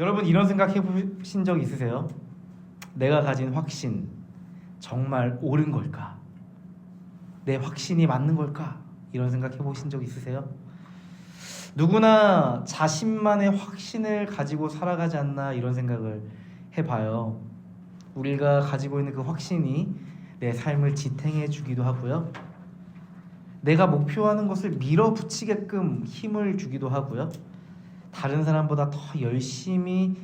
여러분 이런 생각 해보신 적 있으세요? 내가 가진 확신 정말 옳은 걸까? 내 확신이 맞는 걸까? 이런 생각 해보신 적 있으세요? 누구나 자신만의 확신을 가지고 살아가지 않나 이런 생각을 해봐요. 우리가 가지고 있는 그 확신이 내 삶을 지탱해 주기도 하고요. 내가 목표하는 것을 밀어붙이게끔 힘을 주기도 하고요. 다른 사람보다 더 열심히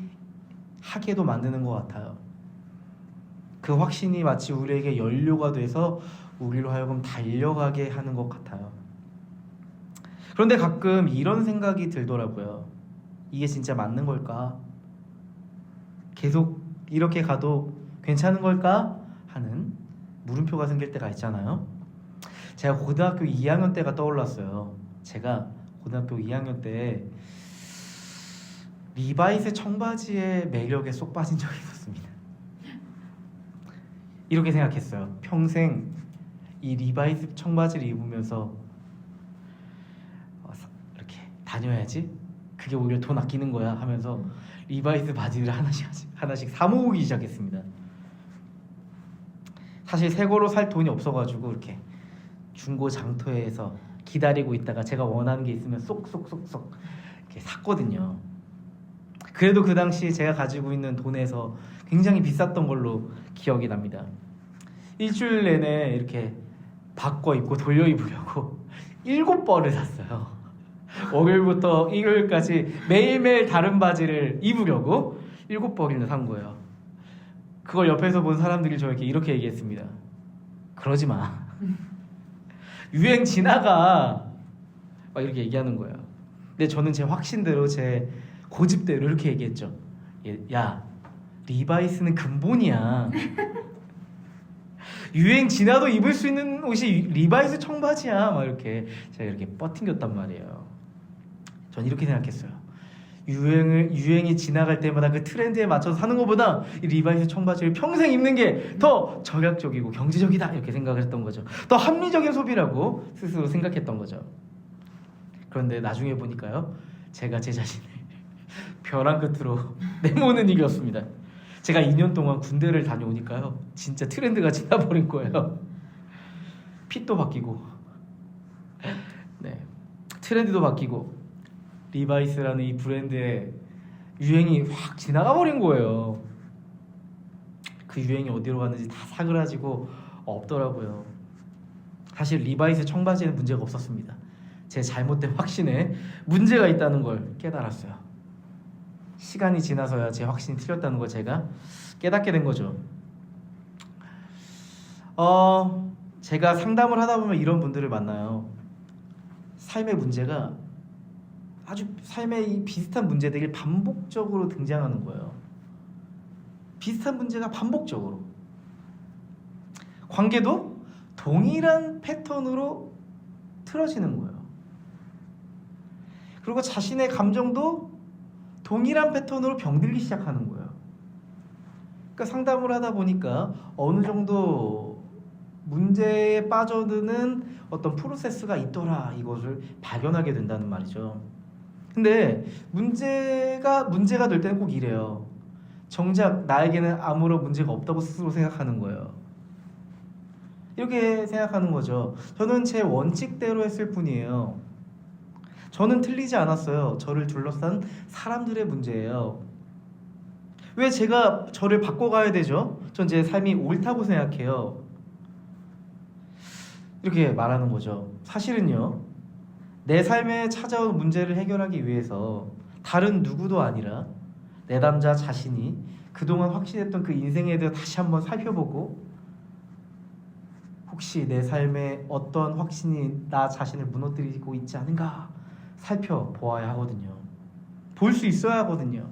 하게도 만드는 것 같아요. 그 확신이 마치 우리에게 연료가 돼서 우리로 하여금 달려가게 하는 것 같아요. 그런데 가끔 이런 생각이 들더라고요. 이게 진짜 맞는 걸까? 계속 이렇게 가도 괜찮은 걸까? 하는 물음표가 생길 때가 있잖아요. 제가 고등학교 2학년 때가 떠올랐어요. 제가 고등학교 2학년 때 리바이스 청바지의 매력에 쏙 빠진 적이 있었습니다. 이렇게 생각했어요. 평생 이 리바이스 청바지를 입으면서 이렇게 다녀야지, 그게 오히려 돈 아끼는 거야 하면서 리바이스 바지를 하나씩 사 모으기 시작했습니다. 사실 새 거로 살 돈이 없어가지고 이렇게 중고 장터에서 기다리고 있다가 제가 원하는 게 있으면 쏙쏙쏙쏙 이렇게 샀거든요. 그래도 그 당시 제가 가지고 있는 돈에서 굉장히 비쌌던 걸로 기억이 납니다. 일주일 내내 이렇게 바꿔 입고 돌려 입으려고 7벌을 샀어요. 월요일부터 일요일까지 매일매일 다른 바지를 입으려고 7벌이나 산 거예요. 그걸 옆에서 본 사람들이 저에게 이렇게 얘기했습니다. 그러지 마. 유행 지나가. 막 이렇게 얘기하는 거예요. 근데 저는 제 확신대로, 제 고집대로 이렇게 얘기했죠. 야, 리바이스는 근본이야. 유행 지나도 입을 수 있는 옷이 리바이스 청바지야. 막 이렇게 제가 이렇게 버팅겼단 말이에요. 전 이렇게 생각했어요. 유행이 지나갈 때마다 그 트렌드에 맞춰서 사는 것보다 이 리바이스 청바지를 평생 입는 게 더 절약적이고 경제적이다, 이렇게 생각을 했던 거죠. 더 합리적인 소비라고 스스로 생각했던 거죠. 그런데 나중에 보니까요, 제가 제 자신을 벼랑 끝으로 내모는 일이었습니다. 제가 2년 동안 군대를 다녀오니까요, 진짜 트렌드가 지나버린 거예요. 핏도 바뀌고, 네, 트렌드도 바뀌고, 리바이스라는 이 브랜드의 유행이 확 지나가 버린 거예요. 그 유행이 어디로 갔는지 다 사그라지고 없더라고요. 사실 리바이스 청바지에는 문제가 없었습니다. 제 잘못된 확신에 문제가 있다는 걸 깨달았어요. 시간이 지나서야 제 확신이 틀렸다는 걸 제가 깨닫게 된 거죠. 제가 상담을 하다 보면 이런 분들을 만나요. 삶의 문제가 아주 삶의 비슷한 문제들이 반복적으로 등장하는 거예요. 비슷한 문제가 반복적으로. 관계도 동일한 패턴으로 틀어지는 거예요. 그리고 자신의 감정도 동일한 패턴으로 병들기 시작하는 거예요. 그러니까 상담을 하다 보니까 어느 정도 문제에 빠져드는 어떤 프로세스가 있더라, 이것을 발견하게 된다는 말이죠. 근데 문제가 될 때는 꼭 이래요. 정작 나에게는 아무런 문제가 없다고 스스로 생각하는 거예요. 이렇게 생각하는 거죠. 저는 제 원칙대로 했을 뿐이에요. 저는 틀리지 않았어요. 저를 둘러싼 사람들의 문제예요. 왜 제가 저를 바꿔가야 되죠? 전 제 삶이 옳다고 생각해요. 이렇게 말하는 거죠. 사실은요, 내 삶에 찾아온 문제를 해결하기 위해서 다른 누구도 아니라 내담자 자신이 그동안 확신했던 그 인생에 대해 다시 한번 살펴보고, 혹시 내 삶에 어떤 확신이 나 자신을 무너뜨리고 있지 않은가 살펴보아야 하거든요. 볼 수 있어야 하거든요.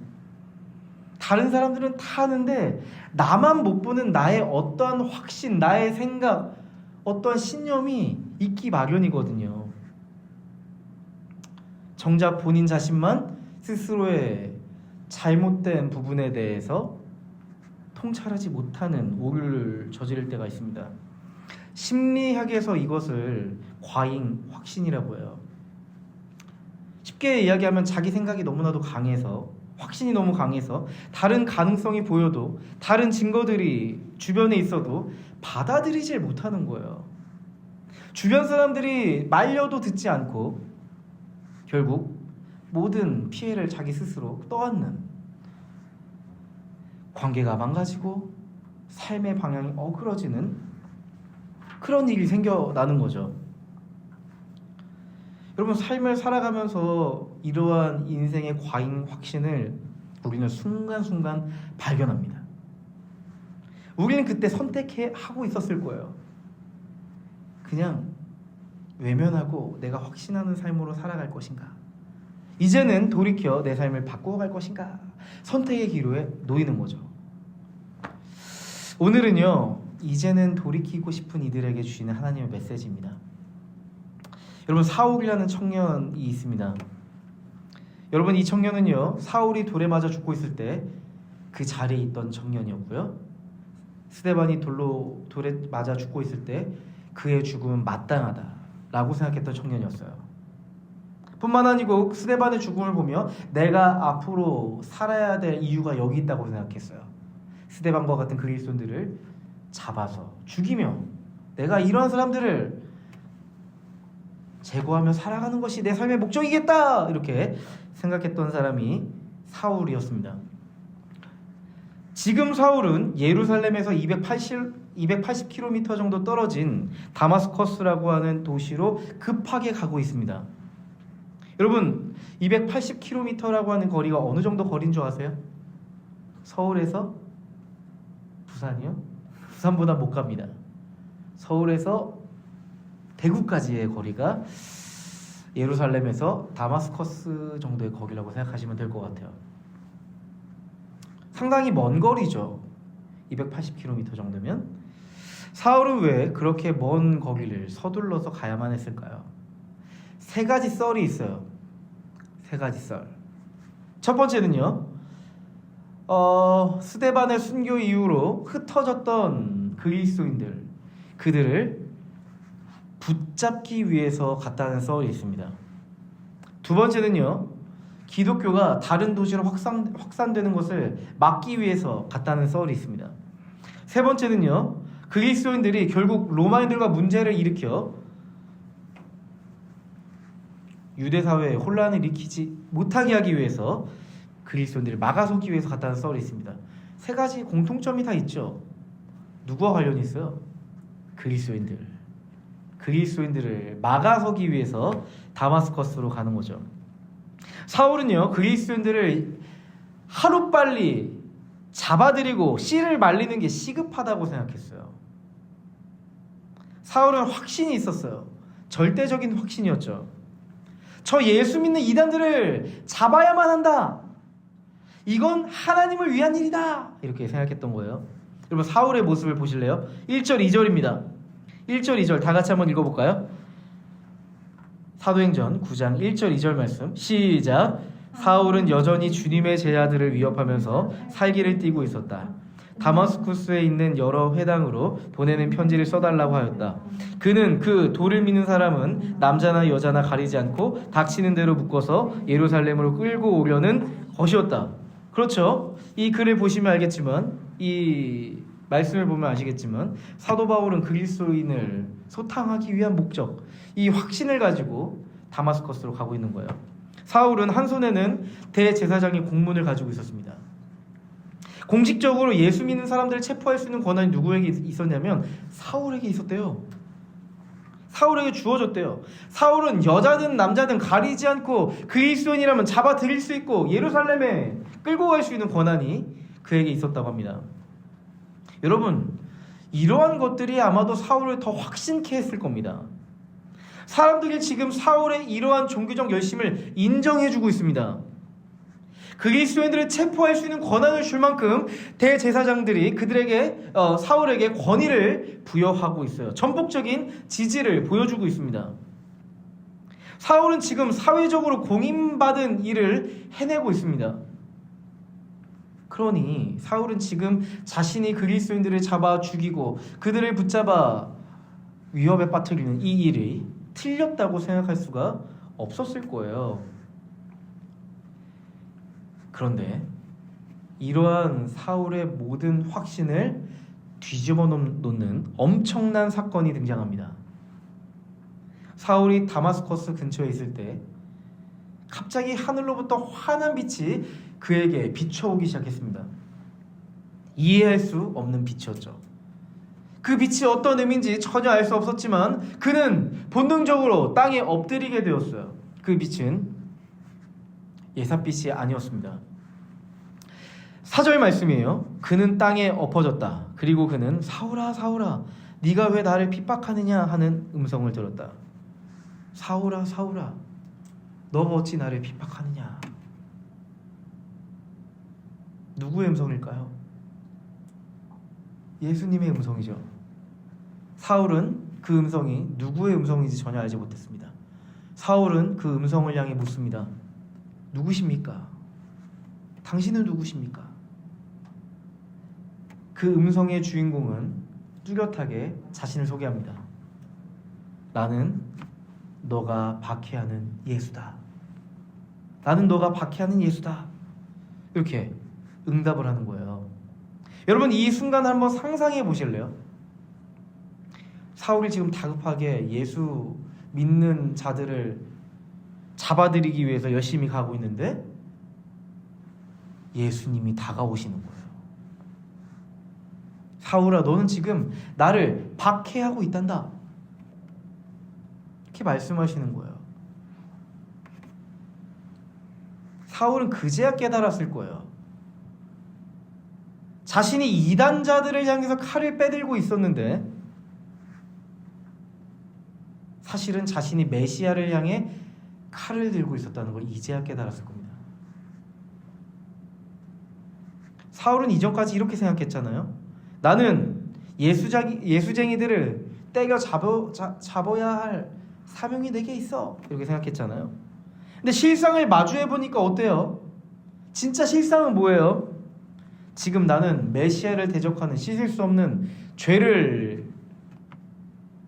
다른 사람들은 다 하는데 나만 못 보는 나의 어떠한 확신, 나의 생각, 어떠한 신념이 있기 마련이거든요. 정작 본인 자신만 스스로의 잘못된 부분에 대해서 통찰하지 못하는 오류를 저지를 때가 있습니다. 심리학에서 이것을 과잉 확신이라고 해요. 쉽게 이야기하면 자기 생각이 너무나도 강해서 확신이 너무 강해서 다른 가능성이 보여도 다른 증거들이 주변에 있어도 받아들이질 못하는 거예요. 주변 사람들이 말려도 듣지 않고 결국 모든 피해를 자기 스스로 떠안는, 관계가 망가지고 삶의 방향이 어그러지는 그런 일이 생겨나는 거죠. 여러분, 삶을 살아가면서 이러한 인생의 과잉 확신을 우리는 순간순간 발견합니다. 우리는 그때 선택하고 있었을 거예요. 그냥 외면하고 내가 확신하는 삶으로 살아갈 것인가, 이제는 돌이켜 내 삶을 바꾸어갈 것인가, 선택의 기로에 놓이는 거죠. 오늘은요, 이제는 돌이키고 싶은 이들에게 주시는 하나님의 메시지입니다. 여러분, 사울이라는 청년이 있습니다. 여러분, 이 청년은요, 사울이 돌에 맞아 죽고 있을 때 그 자리에 있던 청년이었고요, 스데반이 돌에 맞아 죽고 있을 때 그의 죽음은 마땅하다라고 생각했던 청년이었어요. 뿐만 아니고 스데반의 죽음을 보며 내가 앞으로 살아야 될 이유가 여기 있다고 생각했어요. 스데반과 같은 그리스도인들을 잡아서 죽이며 내가 이러한 사람들을 제거하며 살아가는 것이 내 삶의 목적이겠다, 이렇게 생각했던 사람이 사울이었습니다. 지금 사울은 예루살렘에서 280km 정도 떨어진 다마스커스라고 하는 도시로 급하게 가고 있습니다. 여러분, 280km라고 하는 거리가 어느 정도 거리인 줄 아세요? 서울에서 부산이요? 부산보다 못 갑니다. 서울에서 대구까지의 거리가 예루살렘에서 다마스커스 정도의 거리라고 생각하시면 될 것 같아요. 상당히 먼 거리죠. 280km 정도면. 사울은 왜 그렇게 먼 거리를 서둘러서 가야만 했을까요? 세 가지 썰이 있어요. 세 가지 썰. 첫 번째는요, 스데반의 순교 이후로 흩어졌던 그리스도인들, 그들을 붙잡기 위해서 갔다는 썰이 있습니다. 두 번째는요, 기독교가 다른 도시로 확산되는 것을 막기 위해서 갔다는 썰이 있습니다. 세 번째는요, 그리스도인들이 결국 로마인들과 문제를 일으켜 유대 사회에 혼란을 일으키지 못하게 하기 위해서 그리스도인들을 막아서기 위해서 갔다는 썰이 있습니다. 세 가지 공통점이 다 있죠. 누구와 관련이 있어요? 그리스도인들을 막아서기 위해서 다마스커스로 가는 거죠. 사울은요, 그리스도인들을 하루빨리 잡아들이고 씨를 말리는 게 시급하다고 생각했어요. 사울은 확신이 있었어요. 절대적인 확신이었죠. 저 예수 믿는 이단들을 잡아야만 한다, 이건 하나님을 위한 일이다, 이렇게 생각했던 거예요. 여러분, 사울의 모습을 보실래요? 1절 2절입니다 1절 2절 다 같이 한번 읽어볼까요? 사도행전 9장 1절 2절 말씀 시작. 사울은 여전히 주님의 제자들을 위협하면서 살기를 띠고 있었다. 다마스쿠스에 있는 여러 회당으로 보내는 편지를 써달라고 하였다. 그는 그 돌을 미는 사람은 남자나 여자나 가리지 않고 닥치는 대로 묶어서 예루살렘으로 끌고 오려는 것이었다. 그렇죠. 이 글을 보시면 알겠지만, 이 말씀을 보면 아시겠지만, 사도 바울은 그리스도인을 소탕하기 위한 목적, 이 확신을 가지고 다마스커스로 가고 있는 거예요. 사울은 한 손에는 대제사장의 공문을 가지고 있었습니다. 공식적으로 예수 믿는 사람들을 체포할 수 있는 권한이 누구에게 있었냐면 사울에게 있었대요. 사울에게 주어졌대요. 사울은 여자든 남자든 가리지 않고 그리스도인이라면 잡아들일 수 있고 예루살렘에 끌고 갈 수 있는 권한이 그에게 있었다고 합니다. 여러분, 이러한 것들이 아마도 사울을 더 확신케 했을 겁니다. 사람들이 지금 사울의 이러한 종교적 열심을 인정해주고 있습니다. 그리스도인들을 체포할 수 있는 권한을 줄 만큼 대제사장들이 그들에게 사울에게 권위를 부여하고 있어요. 전폭적인 지지를 보여주고 있습니다. 사울은 지금 사회적으로 공인받은 일을 해내고 있습니다. 그러니 사울은 지금 자신이 그리스도인들을 잡아 죽이고 그들을 붙잡아 위협에 빠뜨리는 이 일이 틀렸다고 생각할 수가 없었을 거예요. 그런데 이러한 사울의 모든 확신을 뒤집어 놓는 엄청난 사건이 등장합니다. 사울이 다마스커스 근처에 있을 때 갑자기 하늘로부터 환한 빛이 그에게 비춰오기 시작했습니다. 이해할 수 없는 빛이었죠. 그 빛이 어떤 의미인지 전혀 알 수 없었지만 그는 본능적으로 땅에 엎드리게 되었어요. 그 빛은 예삿빛이 아니었습니다. 4절 말씀이에요. 그는 땅에 엎어졌다. 그리고 그는 사울아 사울아 네가 왜 나를 핍박하느냐 하는 음성을 들었다. 사울아 사울아 너가 어찌 나를 핍박하느냐. 누구의 음성일까요? 예수님의 음성이죠. 사울은 그 음성이 누구의 음성인지 전혀 알지 못했습니다. 사울은 그 음성을 향해 묻습니다. 누구십니까? 당신은 누구십니까? 그 음성의 주인공은 뚜렷하게 자신을 소개합니다. 나는 너가 박해하는 예수다. 나는 너가 박해하는 예수다. 이렇게 응답을 하는 거예요. 여러분 이 순간을 한번 상상해 보실래요? 사울이 지금 다급하게 예수 믿는 자들을 잡아들이기 위해서 열심히 가고 있는데 예수님이 다가오시는 거예요. 사울아 너는 지금 나를 박해하고 있단다. 이렇게 말씀하시는 거예요. 사울은 그제야 깨달았을 거예요. 자신이 이단자들을 향해서 칼을 빼들고 있었는데 사실은 자신이 메시아를 향해 칼을 들고 있었다는 걸 이제야 깨달았을 겁니다. 사울은 이전까지 이렇게 생각했잖아요. 나는 예수쟁이들을 때려 잡아야 할 사명이 내게 있어. 이렇게 생각했잖아요. 근데 실상을 마주해 보니까 어때요? 진짜 실상은 뭐예요? 지금 나는 메시아를 대적하는 씻을 수 없는 죄를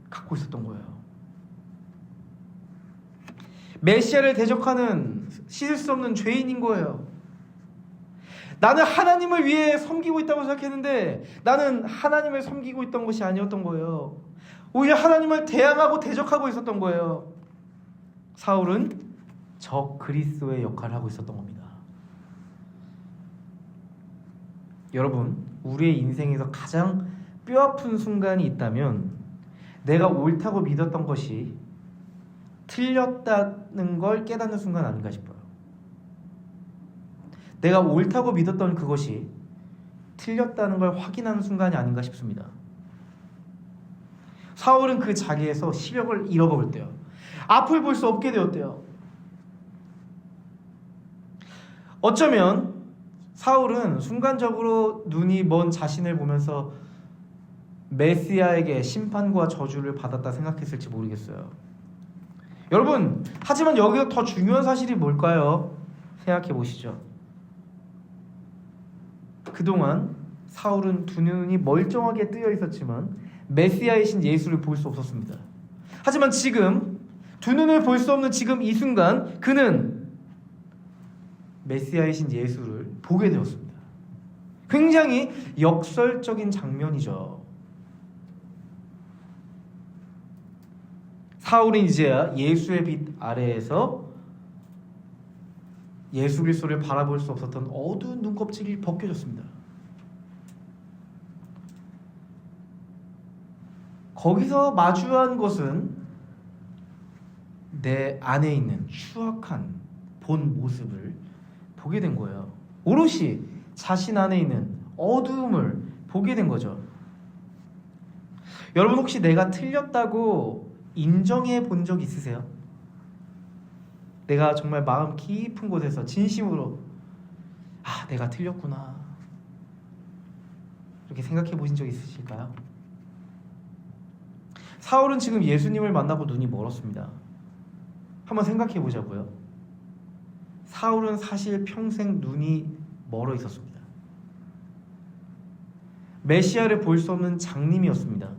갖고 있었던 거예요. 메시아를 대적하는 씻을 수 없는 죄인인 거예요. 나는 하나님을 위해 섬기고 있다고 생각했는데 나는 하나님을 섬기고 있던 것이 아니었던 거예요. 오히려 하나님을 대항하고 대적하고 있었던 거예요. 사울은 적 그리스도의 역할을 하고 있었던 겁니다. 여러분, 우리의 인생에서 가장 뼈아픈 순간이 있다면 내가 옳다고 믿었던 것이 틀렸다는 걸 깨닫는 순간 아닌가 싶어요. 내가 옳다고 믿었던 그것이 틀렸다는 걸 확인하는 순간이 아닌가 싶습니다. 사울은 그 자리에서 시력을 잃어버렸대요. 앞을 볼 수 없게 되었대요. 어쩌면 사울은 순간적으로 눈이 먼 자신을 보면서 메시아에게 심판과 저주를 받았다 생각했을지 모르겠어요. 여러분, 하지만 여기서 더 중요한 사실이 뭘까요? 생각해 보시죠. 그동안 사울은 두 눈이 멀쩡하게 뜨여 있었지만 메시아이신 예수를 볼 수 없었습니다. 하지만 지금 두 눈을 볼 수 없는 지금 이 순간 그는 메시아이신 예수를 보게 되었습니다. 굉장히 역설적인 장면이죠. 사울은 이제야 예수의 빛 아래에서 예수 그리스도를 바라볼 수 없었던 어두운 눈껍질이 벗겨졌습니다. 거기서 마주한 것은 내 안에 있는 추악한 본 모습을 보게 된 거예요. 오롯이 자신 안에 있는 어두움을 보게 된 거죠. 여러분 혹시 내가 틀렸다고 인정해 본 적 있으세요? 내가 정말 마음 깊은 곳에서 진심으로 내가 틀렸구나 이렇게 생각해 보신 적 있으실까요? 사울은 지금 예수님을 만나고 눈이 멀었습니다. 한번 생각해 보자고요. 사울은 사실 평생 눈이 멀어 있었습니다. 메시아를 볼 수 없는 장님이었습니다.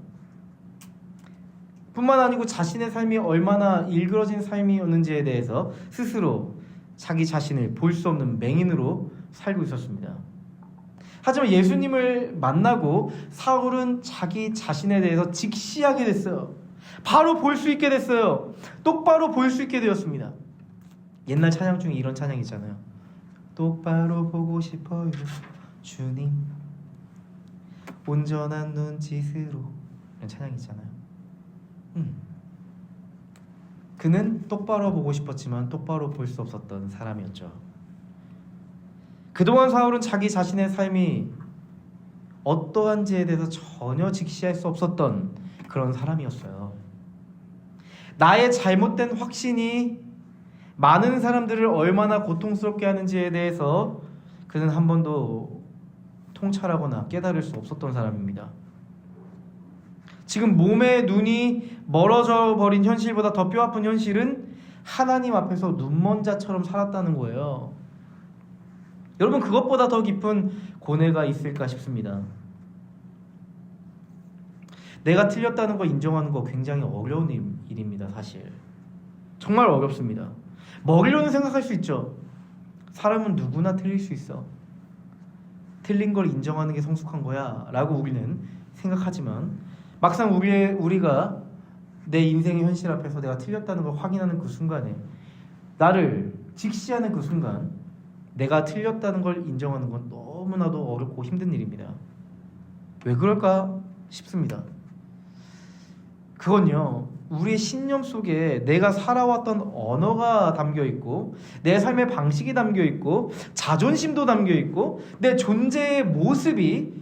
뿐만 아니고 자신의 삶이 얼마나 일그러진 삶이었는지에 대해서 스스로 자기 자신을 볼 수 없는 맹인으로 살고 있었습니다. 하지만 예수님을 만나고 사울은 자기 자신에 대해서 직시하게 됐어요. 바로 볼 수 있게 됐어요. 똑바로 볼 수 있게 되었습니다. 옛날 찬양 중에 이런 찬양 있잖아요. 똑바로 보고 싶어요 주님, 온전한 눈짓으로, 이런 찬양 있잖아요. 그는 똑바로 보고 싶었지만 똑바로 볼 수 없었던 사람이었죠. 그동안 사울은 자기 자신의 삶이 어떠한지에 대해서 전혀 직시할 수 없었던 그런 사람이었어요. 나의 잘못된 확신이 많은 사람들을 얼마나 고통스럽게 하는지에 대해서 그는 한 번도 통찰하거나 깨달을 수 없었던 사람입니다. 지금 몸의 눈이 멀어져 버린 현실보다 더 뼈아픈 현실은 하나님 앞에서 눈먼 자처럼 살았다는 거예요. 여러분, 그것보다 더 깊은 고뇌가 있을까 싶습니다. 내가 틀렸다는 거 인정하는 거 굉장히 어려운 일입니다. 사실 정말 어렵습니다. 먹이로는 생각할 수 있죠. 사람은 누구나 틀릴 수 있어. 틀린 걸 인정하는 게 성숙한 거야 라고 우리는 생각하지만, 막상 우리가 내 인생의 현실 앞에서 내가 틀렸다는 걸 확인하는 그 순간에, 나를 직시하는 그 순간, 내가 틀렸다는 걸 인정하는 건 너무나도 어렵고 힘든 일입니다. 왜 그럴까 싶습니다. 그건요, 우리의 신념 속에 내가 살아왔던 언어가 담겨있고, 내 삶의 방식이 담겨있고, 자존심도 담겨있고, 내 존재의 모습이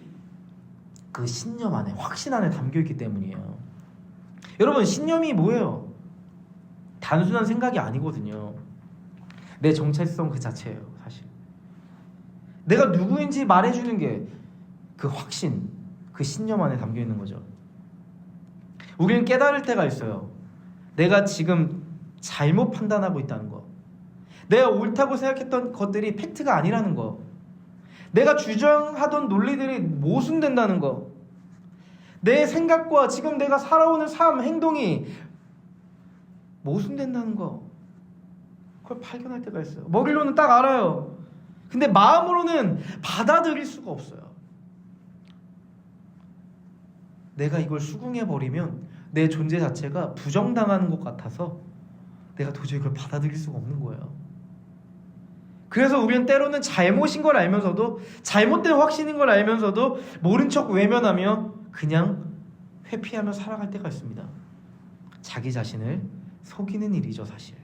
그 신념 안에, 확신 안에 담겨있기 때문이에요. 여러분, 신념이 뭐예요? 단순한 생각이 아니거든요. 내 정체성 그 자체예요. 사실 내가 누구인지 말해주는 게 그 확신, 그 신념 안에 담겨있는 거죠. 우리는 깨달을 때가 있어요. 내가 지금 잘못 판단하고 있다는 거, 내가 옳다고 생각했던 것들이 팩트가 아니라는 거, 내가 주장하던 논리들이 모순된다는 거, 내 생각과 지금 내가 살아오는 삶, 행동이 모순된다는 거, 그걸 발견할 때가 있어요. 머리로는 딱 알아요. 근데 마음으로는 받아들일 수가 없어요. 내가 이걸 수긍해버리면 내 존재 자체가 부정당하는 것 같아서 내가 도저히 그걸 받아들일 수가 없는 거예요. 그래서 우리는 때로는 잘못인 걸 알면서도, 잘못된 확신인 걸 알면서도 모른 척 외면하며 그냥 회피하며 살아갈 때가 있습니다. 자기 자신을 속이는 일이죠, 사실.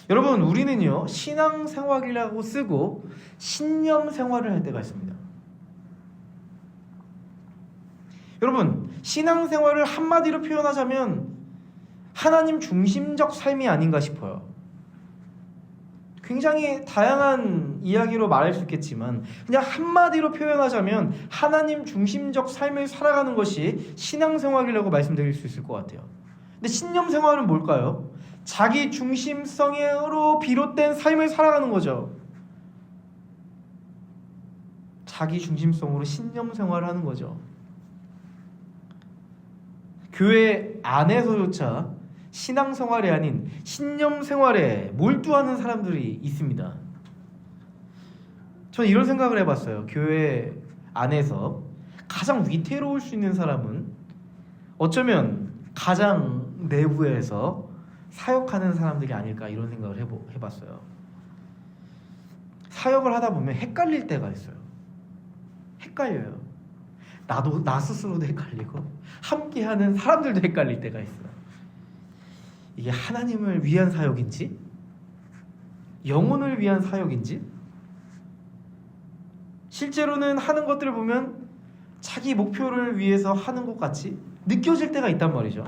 여러분, 우리는요, 신앙생활이라고 쓰고 신념생활을 할 때가 있습니다. 여러분, 신앙생활을 한마디로 표현하자면 하나님 중심적 삶이 아닌가 싶어요. 굉장히 다양한 이야기로 말할 수 있겠지만, 그냥 한마디로 표현하자면 하나님 중심적 삶을 살아가는 것이 신앙생활이라고 말씀드릴 수 있을 것 같아요. 근데 신념생활은 뭘까요? 자기 중심성으로 비롯된 삶을 살아가는 거죠. 자기 중심성으로 신념생활을 하는 거죠. 교회 안에서조차 신앙생활이 아닌 신념생활에 몰두하는 사람들이 있습니다. 저는 이런 생각을 해봤어요. 교회 안에서 가장 위태로울 수 있는 사람은 어쩌면 가장 내부에서 사역하는 사람들이 아닐까, 이런 생각을 해봤어요. 사역을 하다 보면 헷갈릴 때가 있어요. 헷갈려요. 나 스스로도 헷갈리고 함께하는 사람들도 헷갈릴 때가 있어요. 이게 하나님을 위한 사역인지 영혼을 위한 사역인지, 실제로는 하는 것들을 보면 자기 목표를 위해서 하는 것 같이 느껴질 때가 있단 말이죠.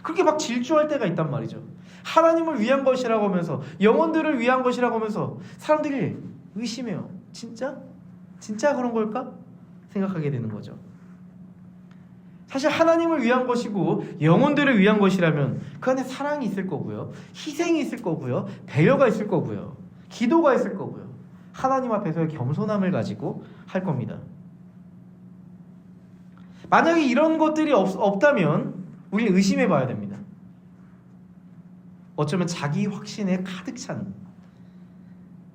그렇게 막 질주할 때가 있단 말이죠. 하나님을 위한 것이라고 하면서, 영혼들을 위한 것이라고 하면서 사람들이 의심해요. 진짜 그런 걸까? 생각하게 되는 거죠. 사실 하나님을 위한 것이고 영혼들을 위한 것이라면 그 안에 사랑이 있을 거고요, 희생이 있을 거고요, 배려가 있을 거고요, 기도가 있을 거고요, 하나님 앞에서의 겸손함을 가지고 할 겁니다. 만약에 이런 것들이 없다면 우리는 의심해 봐야 됩니다. 어쩌면 자기 확신에 가득 찬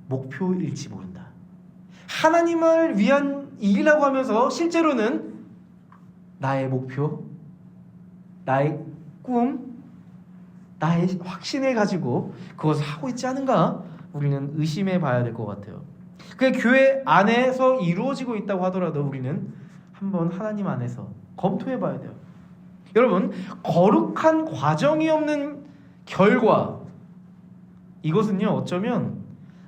목표일지 모른다. 하나님을 위한 일이라고 하면서 실제로는 나의 목표, 나의 꿈, 나의 확신을 가지고 그것을 하고 있지 않은가 우리는 의심해 봐야 될 것 같아요. 그게 교회 안에서 이루어지고 있다고 하더라도 우리는 한번 하나님 안에서 검토해 봐야 돼요. 여러분, 거룩한 과정이 없는 결과, 이것은요 어쩌면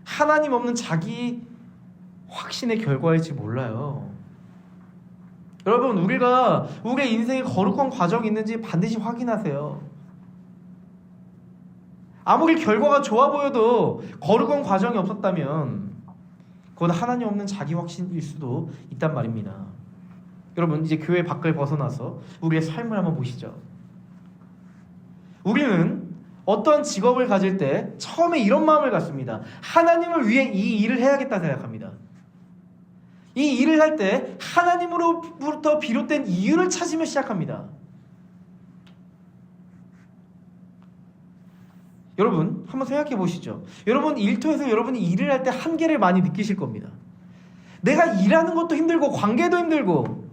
하나님 없는 자기 확신의 결과일지 몰라요. 여러분, 우리가 우리의 인생에 거룩한 과정이 있는지 반드시 확인하세요. 아무리 결과가 좋아 보여도 거룩한 과정이 없었다면 그건 하나님 없는 자기 확신일 수도 있단 말입니다. 여러분, 이제 교회 밖을 벗어나서 우리의 삶을 한번 보시죠. 우리는 어떤 직업을 가질 때 처음에 이런 마음을 갖습니다. 하나님을 위해 이 일을 해야겠다 생각합니다. 이 일을 할 때 하나님으로부터 비롯된 이유를 찾으며 시작합니다. 여러분, 한번 생각해 보시죠. 여러분, 일터에서 여러분이 일을 할 때 한계를 많이 느끼실 겁니다. 내가 일하는 것도 힘들고 관계도 힘들고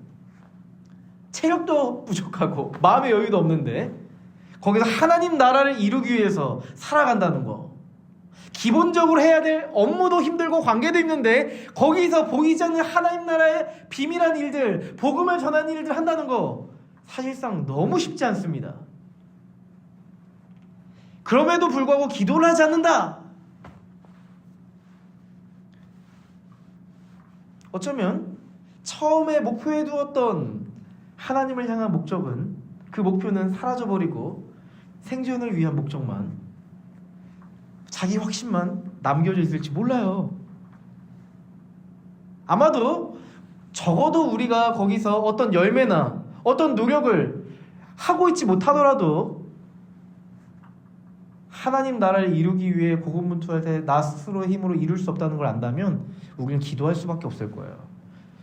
체력도 부족하고 마음의 여유도 없는데 거기서 하나님 나라를 이루기 위해서 살아간다는 거, 기본적으로 해야 될 업무도 힘들고 관계도 힘든데 거기서 보이지 않는 하나님 나라의 비밀한 일들, 복음을 전하는 일들 한다는 거 사실상 너무 쉽지 않습니다. 그럼에도 불구하고 기도를 하지 않는다. 어쩌면 처음에 목표에 두었던 하나님을 향한 목적은, 그 목표는 사라져버리고 생존을 위한 목적만, 자기 확신만 남겨져 있을지 몰라요. 아마도 적어도 우리가 거기서 어떤 열매나 어떤 노력을 하고 있지 못하더라도 하나님 나라를 이루기 위해 고군분투할 때 나 스스로의 힘으로 이룰 수 없다는 걸 안다면 우리는 기도할 수밖에 없을 거예요.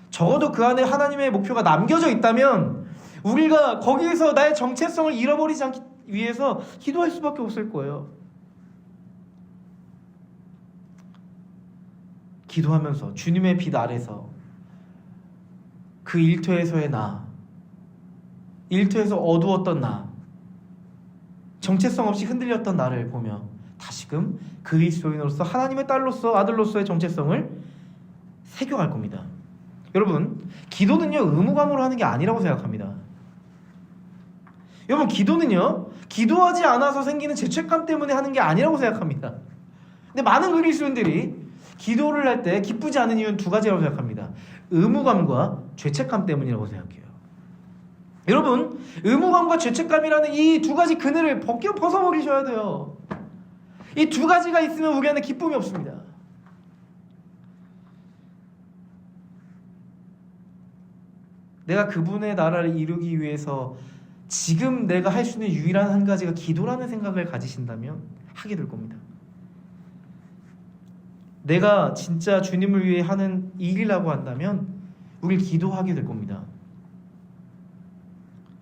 적어도 그 안에 하나님의 목표가 남겨져 있다면 우리가 거기에서 나의 정체성을 잃어버리지 않기 위해서 기도할 수밖에 없을 거예요. 기도하면서 주님의 빛 아래서 그 일터에서의 나, 일터에서 어두웠던 나, 정체성 없이 흔들렸던 나를 보며 다시금 그리스도인으로서, 하나님의 딸로서, 아들로서의 정체성을 새겨갈 겁니다. 여러분, 기도는요 의무감으로 하는 게 아니라고 생각합니다. 여러분, 기도는요 기도하지 않아서 생기는 죄책감 때문에 하는 게 아니라고 생각합니다. 근데 많은 그리스도인들이 기도를 할 때 기쁘지 않은 이유는 두 가지라고 생각합니다. 의무감과 죄책감 때문이라고 생각해요. 여러분, 의무감과 죄책감이라는 이 두 가지 그늘을 벗어버리셔야 돼요. 이 두 가지가 있으면 우리 안에 기쁨이 없습니다. 내가 그분의 나라를 이루기 위해서 지금 내가 할 수 있는 유일한 한 가지가 기도라는 생각을 가지신다면 하게 될 겁니다. 내가 진짜 주님을 위해 하는 일이라고 한다면 우리 기도하게 될 겁니다.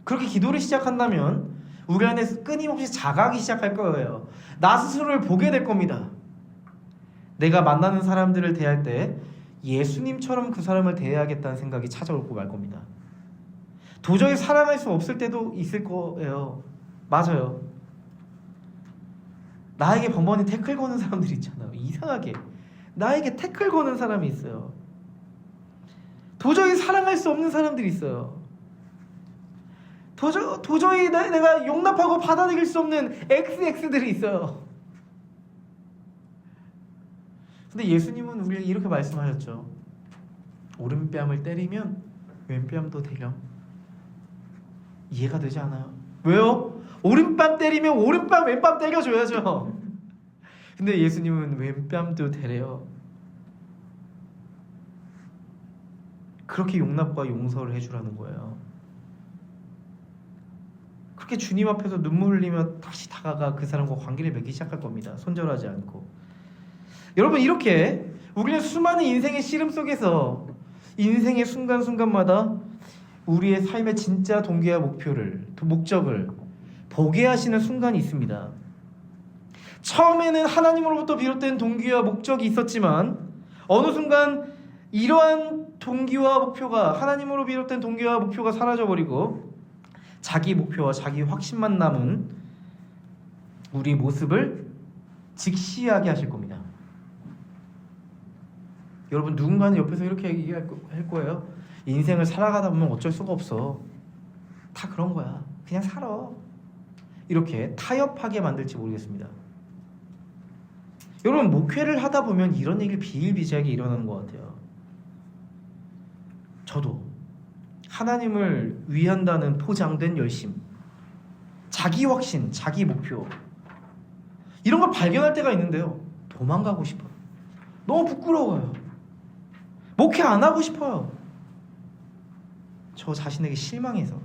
그렇게 기도를 시작한다면 우리 안에서 끊임없이 자각이 시작할 거예요. 나 스스로를 보게 될 겁니다. 내가 만나는 사람들을 대할 때 예수님처럼 그 사람을 대해야겠다는 생각이 찾아오고 말 겁니다. 도저히 사랑할 수 없을 때도 있을 거예요. 맞아요. 나에게 번번이 태클 거는 사람들이 있잖아요. 이상하게 나에게 태클 거는 사람이 있어요. 도저히 사랑할 수 없는 사람들이 있어요. 도저히 내가 용납하고 받아들일 수 없는 XX들이 있어요. 근데 예수님은 우리에게 이렇게 말씀하셨죠. 오른뺨을 때리면 왼뺨도 대령. 이해가 되지 않아요? 왜요? 오른뺨 때리면 오른뺨 왼뺨 때려줘야죠. 근데 예수님은 왼뺨도 대래요. 그렇게 용납과 용서를 해주라는 거예요. 그렇게 주님 앞에서 눈물 흘리며 다시 다가가 그 사람과 관계를 맺기 시작할 겁니다. 손절하지 않고. 여러분, 이렇게 우리는 수많은 인생의 씨름 속에서 인생의 순간순간마다 우리의 삶의 진짜 동기와 목적을 보게 하시는 순간이 있습니다. 처음에는 하나님으로부터 비롯된 동기와 목적이 있었지만 어느 순간 이러한 동기와 목표가, 하나님으로 비롯된 동기와 목표가 사라져버리고 자기 목표와 자기 확신만 남은 우리 모습을 직시하게 하실 겁니다. 여러분, 누군가는 옆에서 이렇게 얘기할 거예요. 인생을 살아가다 보면 어쩔 수가 없어. 다 그런 거야. 그냥 살아. 이렇게 타협하게 만들지 모르겠습니다. 여러분, 목회를 하다 보면 이런 얘기를 비일비재하게 일어나는 것 같아요. 저도 하나님을 위한다는 포장된 열심, 자기 확신, 자기 목표, 이런 걸 발견할 때가 있는데요, 도망가고 싶어요. 너무 부끄러워요. 목회 안 하고 싶어요. 저 자신에게 실망해서.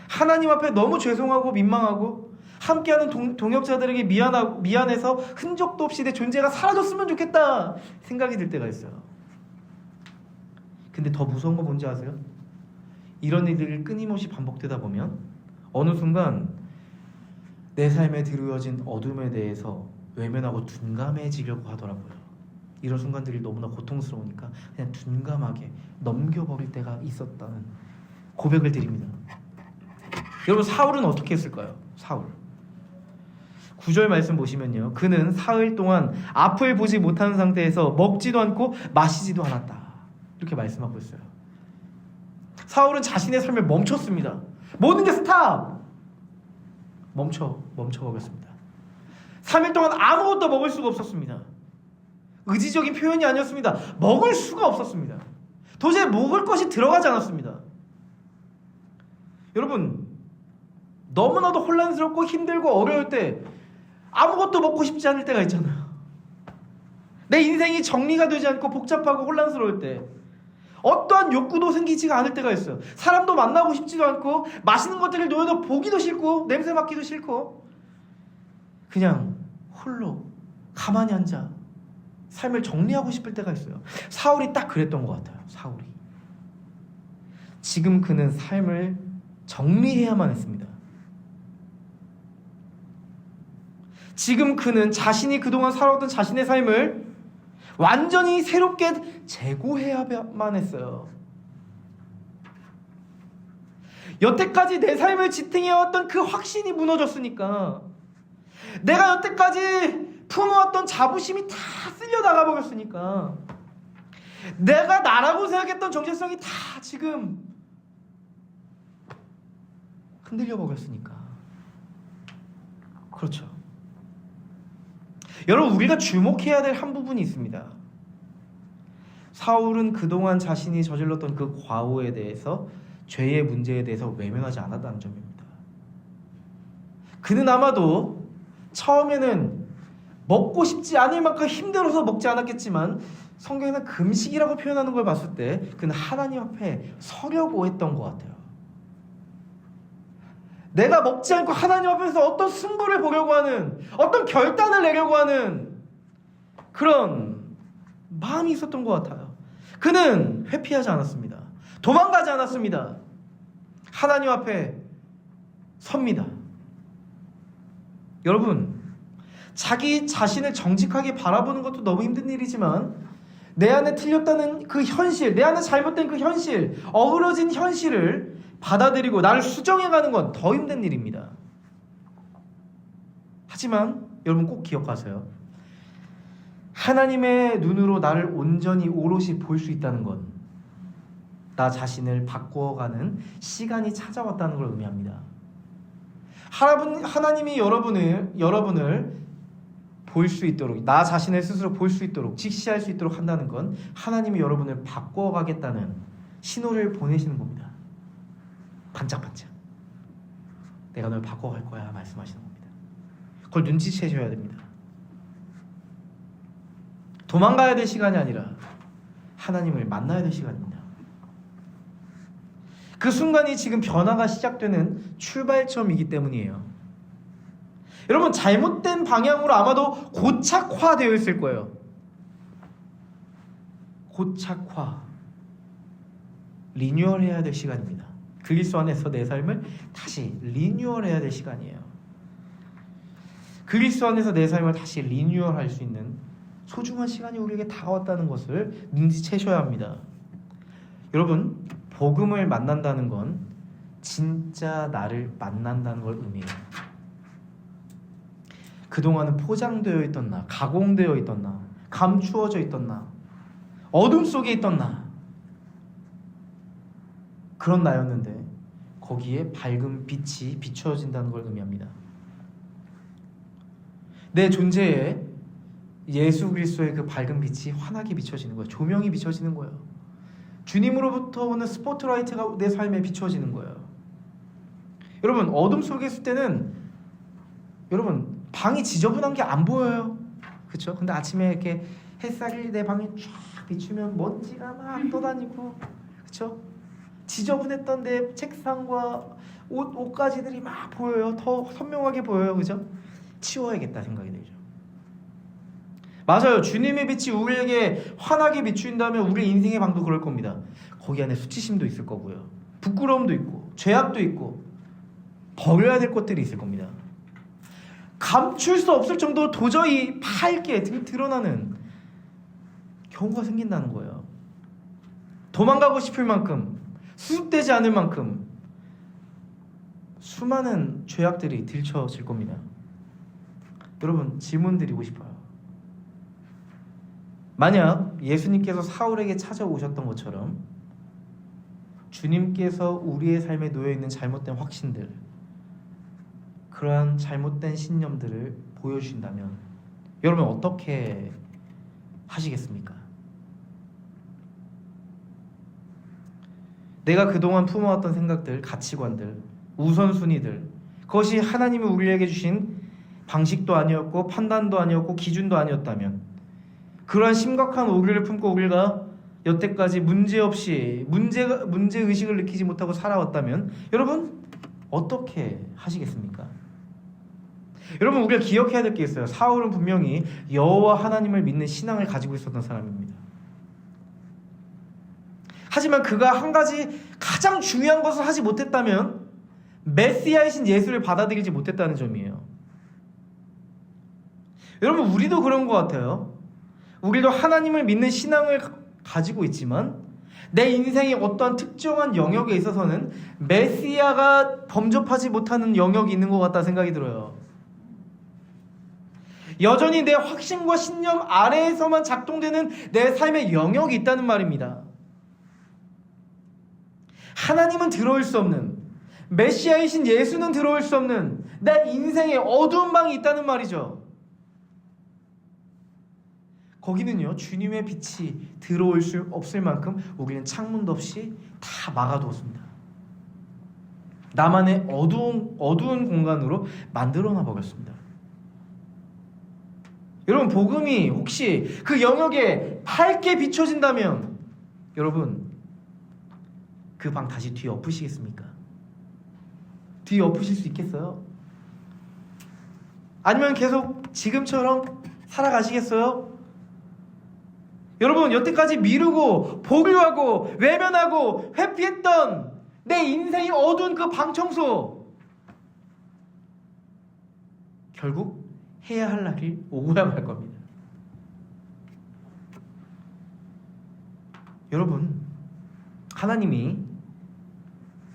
하나님 앞에 너무 죄송하고 민망하고, 함께하는 동역자들에게 미안해서 흔적도 없이 내 존재가 사라졌으면 좋겠다 생각이 들 때가 있어요. 근데 더 무서운 거 뭔지 아세요? 이런 일들이 끊임없이 반복되다 보면 어느 순간 내 삶에 드루어진 어둠에 대해서 외면하고 둔감해지려고 하더라고요. 이런 순간들이 너무나 고통스러우니까 그냥 둔감하게 넘겨버릴 때가 있었다는 고백을 드립니다. 여러분, 사울은 어떻게 했을까요? 사울 9절 말씀 보시면요, 그는 사흘 동안 앞을 보지 못하는 상태에서 먹지도 않고 마시지도 않았다, 이렇게 말씀하고 있어요. 사울은 자신의 삶을 멈췄습니다. 모든 게 스탑! 멈춰버렸습니다. 3일 동안 아무것도 먹을 수가 없었습니다. 의지적인 표현이 아니었습니다. 먹을 수가 없었습니다. 도저히 먹을 것이 들어가지 않았습니다. 여러분, 너무나도 혼란스럽고 힘들고 어려울 때 아무것도 먹고 싶지 않을 때가 있잖아요. 내 인생이 정리가 되지 않고 복잡하고 혼란스러울 때 어떠한 욕구도 생기지가 않을 때가 있어요. 사람도 만나고 싶지도 않고, 맛있는 것들을 놓여도 보기도 싫고, 냄새 맡기도 싫고, 그냥 홀로 가만히 앉아 삶을 정리하고 싶을 때가 있어요. 사울이 딱 그랬던 것 같아요. 사울이 지금 그는 삶을 정리해야만 했습니다. 지금 그는 자신이 그동안 살아왔던 자신의 삶을 완전히 새롭게 재고해야만 했어요. 여태까지 내 삶을 지탱해왔던 그 확신이 무너졌으니까, 내가 여태까지 품어왔던 자부심이 다 쓸려 나가버렸으니까, 내가 나라고 생각했던 정체성이 다 지금 흔들려 버렸으니까. 그렇죠. 여러분, 우리가 주목해야 될 한 부분이 있습니다. 사울은 그동안 자신이 저질렀던 그 과오에 대해서, 죄의 문제에 대해서 외면하지 않았다는 점입니다. 그는 아마도 처음에는 먹고 싶지 않을 만큼 힘들어서 먹지 않았겠지만, 성경에는 금식이라고 표현하는 걸 봤을 때 그는 하나님 앞에 서려고 했던 것 같아요. 내가 먹지 않고 하나님 앞에서 어떤 승부를 보려고 하는, 어떤 결단을 내려고 하는 그런 마음이 있었던 것 같아요. 그는 회피하지 않았습니다. 도망가지 않았습니다. 하나님 앞에 섭니다. 여러분, 자기 자신을 정직하게 바라보는 것도 너무 힘든 일이지만, 내 안에 틀렸다는 그 현실, 내 안에 잘못된 그 현실, 어우러진 현실을 받아들이고 나를 수정해가는 건 더 힘든 일입니다. 하지만 여러분, 꼭 기억하세요. 하나님의 눈으로 나를 온전히 오롯이 볼 수 있다는 건 나 자신을 바꿔가는 시간이 찾아왔다는 걸 의미합니다. 하나님이 여러분을 볼 수 있도록, 나 자신을 스스로 볼 수 있도록, 직시할 수 있도록 한다는 건 하나님이 여러분을 바꿔가겠다는 신호를 보내시는 겁니다. 반짝반짝 내가 널 바꿔갈 거야 말씀하시는 겁니다. 그걸 눈치채셔야 됩니다. 도망가야 될 시간이 아니라 하나님을 만나야 될 시간입니다. 그 순간이 지금 변화가 시작되는 출발점이기 때문이에요. 여러분, 잘못된 방향으로 아마도 고착화되어 있을 거예요. 고착화, 리뉴얼해야 될 시간입니다. 그리스도 안에서 내 삶을 다시 리뉴얼해야 될 시간이에요. 그리스도 안에서 내 삶을 다시 리뉴얼할 수 있는 소중한 시간이 우리에게 다가왔다는 것을 눈치채셔야 합니다. 여러분, 복음을 만난다는 건 진짜 나를 만난다는 걸 의미해요. 그동안은 포장되어 있던 나, 가공되어 있던 나, 감추어져 있던 나, 어둠 속에 있던 나, 그런 나였는데 거기에 밝은 빛이 비추어진다는 걸 의미합니다. 내 존재에 예수 그리스도의 그 밝은 빛이 환하게 비춰지는 거예요. 조명이 비춰지는 거예요. 주님으로부터 오는 스포트라이트가 내 삶에 비춰지는 거예요. 여러분, 어둠 속에 있을 때는 여러분 방이 지저분한 게 안 보여요. 그렇죠? 근데 아침에 이렇게 햇살이 내 방에 쫙 비추면 먼지가 막 떠다니고, 그렇죠? 지저분했던 내 책상과 옷가지들이 막 보여요. 더 선명하게 보여요. 그죠? 치워야겠다 생각이 들죠. 맞아요. 주님의 빛이 우리에게 환하게 비추인다면 우리 인생의 방도 그럴 겁니다. 거기 안에 수치심도 있을 거고요. 부끄러움도 있고 죄악도 있고 버려야 될 것들이 있을 겁니다. 감출 수 없을 정도로 도저히 밝게 드러나는 경우가 생긴다는 거예요. 도망가고 싶을 만큼, 수습되지 않을 만큼 수많은 죄악들이 들춰질 겁니다. 여러분, 질문 드리고 싶어요. 만약 예수님께서 사울에게 찾아오셨던 것처럼 주님께서 우리의 삶에 놓여있는 잘못된 확신들, 그러한 잘못된 신념들을 보여주신다면 여러분 어떻게 하시겠습니까? 내가 그동안 품어왔던 생각들, 가치관들, 우선순위들, 그것이 하나님이 우리에게 주신 방식도 아니었고 판단도 아니었고 기준도 아니었다면 그러한 심각한 오류를 품고 우리가 여태까지 문제없이 문제의식을 느끼지 못하고 살아왔다면 여러분 어떻게 하시겠습니까? 여러분, 우리가 기억해야 될 게 있어요. 사울은 분명히 여호와 하나님을 믿는 신앙을 가지고 있었던 사람입니다. 하지만 그가 한 가지 가장 중요한 것을 하지 못했다면 메시아이신 예수를 받아들이지 못했다는 점이에요. 여러분, 우리도 그런 것 같아요. 우리도 하나님을 믿는 신앙을 가지고 있지만 내 인생의 어떠한 특정한 영역에 있어서는 메시아가 범접하지 못하는 영역이 있는 것 같다 생각이 들어요. 여전히 내 확신과 신념 아래에서만 작동되는 내 삶의 영역이 있다는 말입니다. 하나님은 들어올 수 없는, 메시아이신 예수는 들어올 수 없는 내 인생의 어두운 방이 있다는 말이죠. 거기는요, 주님의 빛이 들어올 수 없을 만큼 우리는 창문도 없이 다 막아두었습니다. 나만의 어두운 공간으로 만들어놔 버렸습니다. 여러분, 복음이 혹시 그 영역에 밝게 비춰진다면 여러분 그 방 다시 뒤에 엎으시겠습니까? 뒤에 엎으실 수 있겠어요? 아니면 계속 지금처럼 살아가시겠어요? 여러분, 여태까지 미루고 보류하고 외면하고 회피했던 내 인생이 어두운 그 방 청소 결국 해야 할 날이 오고야 말 겁니다. 여러분, 하나님이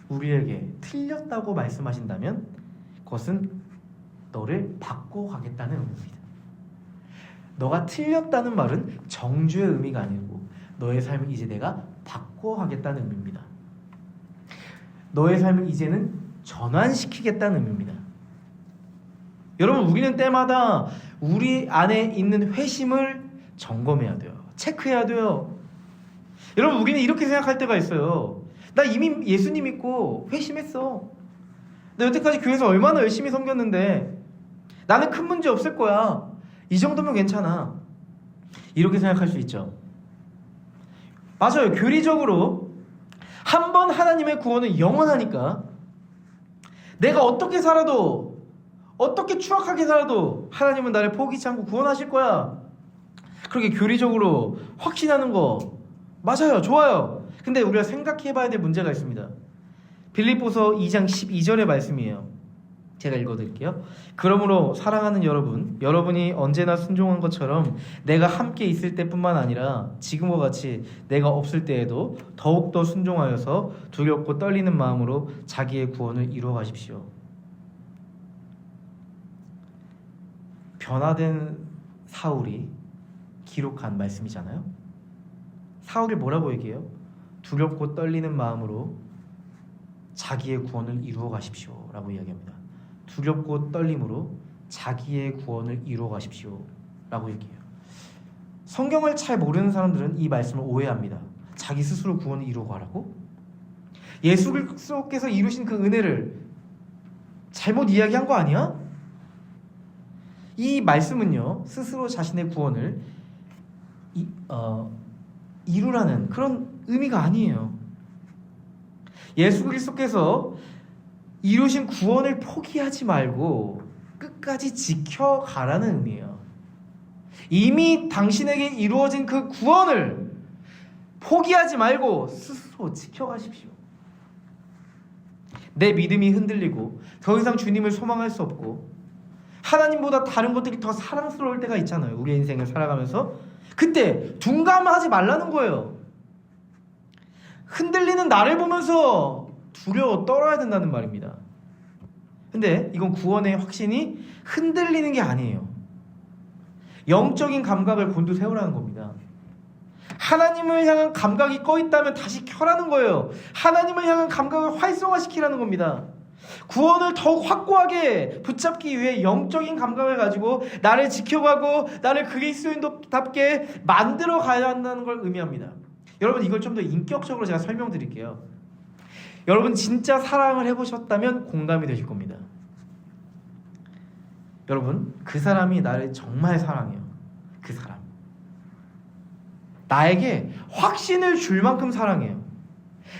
우리에게 틀렸다고 말씀하신다면 그것은 너를 바꿔가겠다는 의미입니다. 너가 틀렸다는 말은 정죄의 의미가 아니고 너의 삶을 이제 내가 바꿔가겠다는 의미입니다. 너의 삶을 이제는 전환시키겠다는 의미입니다. 여러분, 우리는 때마다 우리 안에 있는 회심을 점검해야 돼요. 체크해야 돼요. 여러분, 우리는 이렇게 생각할 때가 있어요. 나 이미 예수님 믿고 회심했어. 나 여태까지 교회에서 얼마나 열심히 섬겼는데 나는 큰 문제 없을 거야. 이 정도면 괜찮아. 이렇게 생각할 수 있죠. 맞아요. 교리적으로 한 번 하나님의 구원은 영원하니까 내가 어떻게 살아도, 어떻게 추악하게 살아도 하나님은 나를 포기치 않고 구원하실 거야. 그렇게 교리적으로 확신하는 거 맞아요. 좋아요. 근데 우리가 생각해 봐야 될 문제가 있습니다. 빌립보서 2장 12절의 말씀이에요. 제가 읽어드릴게요. 그러므로 사랑하는 여러분, 여러분이 언제나 순종한 것처럼 내가 함께 있을 때뿐만 아니라 지금과 같이 내가 없을 때에도 더욱더 순종하여서 두렵고 떨리는 마음으로 자기의 구원을 이루어 가십시오. 변화된 사울이 기록한 말씀이잖아요. 사울이 뭐라고 얘기해요? 두렵고 떨리는 마음으로 자기의 구원을 이루어 가십시오 라고 이야기합니다. 두렵고 떨림으로 자기의 구원을 이루어 가십시오 라고 얘기해요. 성경을 잘 모르는 사람들은 이 말씀을 오해합니다. 자기 스스로 구원을 이루어 가라고? 예수 그리스도께서 이루신 그 은혜를 잘못 이야기한 거 아니야? 이 말씀은요, 스스로 자신의 구원을 이루라는 그런 의미가 아니에요. 예수 그리스도께서 이루신 구원을 포기하지 말고 끝까지 지켜가라는 의미예요. 이미 당신에게 이루어진 그 구원을 포기하지 말고 스스로 지켜가십시오. 내 믿음이 흔들리고 더 이상 주님을 소망할 수 없고 하나님보다 다른 것들이 더 사랑스러울 때가 있잖아요. 우리의 인생을 살아가면서 그때 둔감하지 말라는 거예요. 흔들리는 나를 보면서 두려워 떨어야 된다는 말입니다. 근데 이건 구원의 확신이 흔들리는 게 아니에요. 영적인 감각을 곤두세우라는 겁니다. 하나님을 향한 감각이 꺼 있다면 다시 켜라는 거예요. 하나님을 향한 감각을 활성화시키라는 겁니다. 구원을 더욱 확고하게 붙잡기 위해 영적인 감각을 가지고 나를 지켜가고 나를 그리스도인답게 만들어 가야 한다는 걸 의미합니다. 여러분, 이걸 좀 더 인격적으로 제가 설명드릴게요. 여러분 진짜 사랑을 해보셨다면 공감이 되실 겁니다. 여러분, 그 사람이 나를 정말 사랑해요. 그 사람 나에게 확신을 줄 만큼 사랑해요.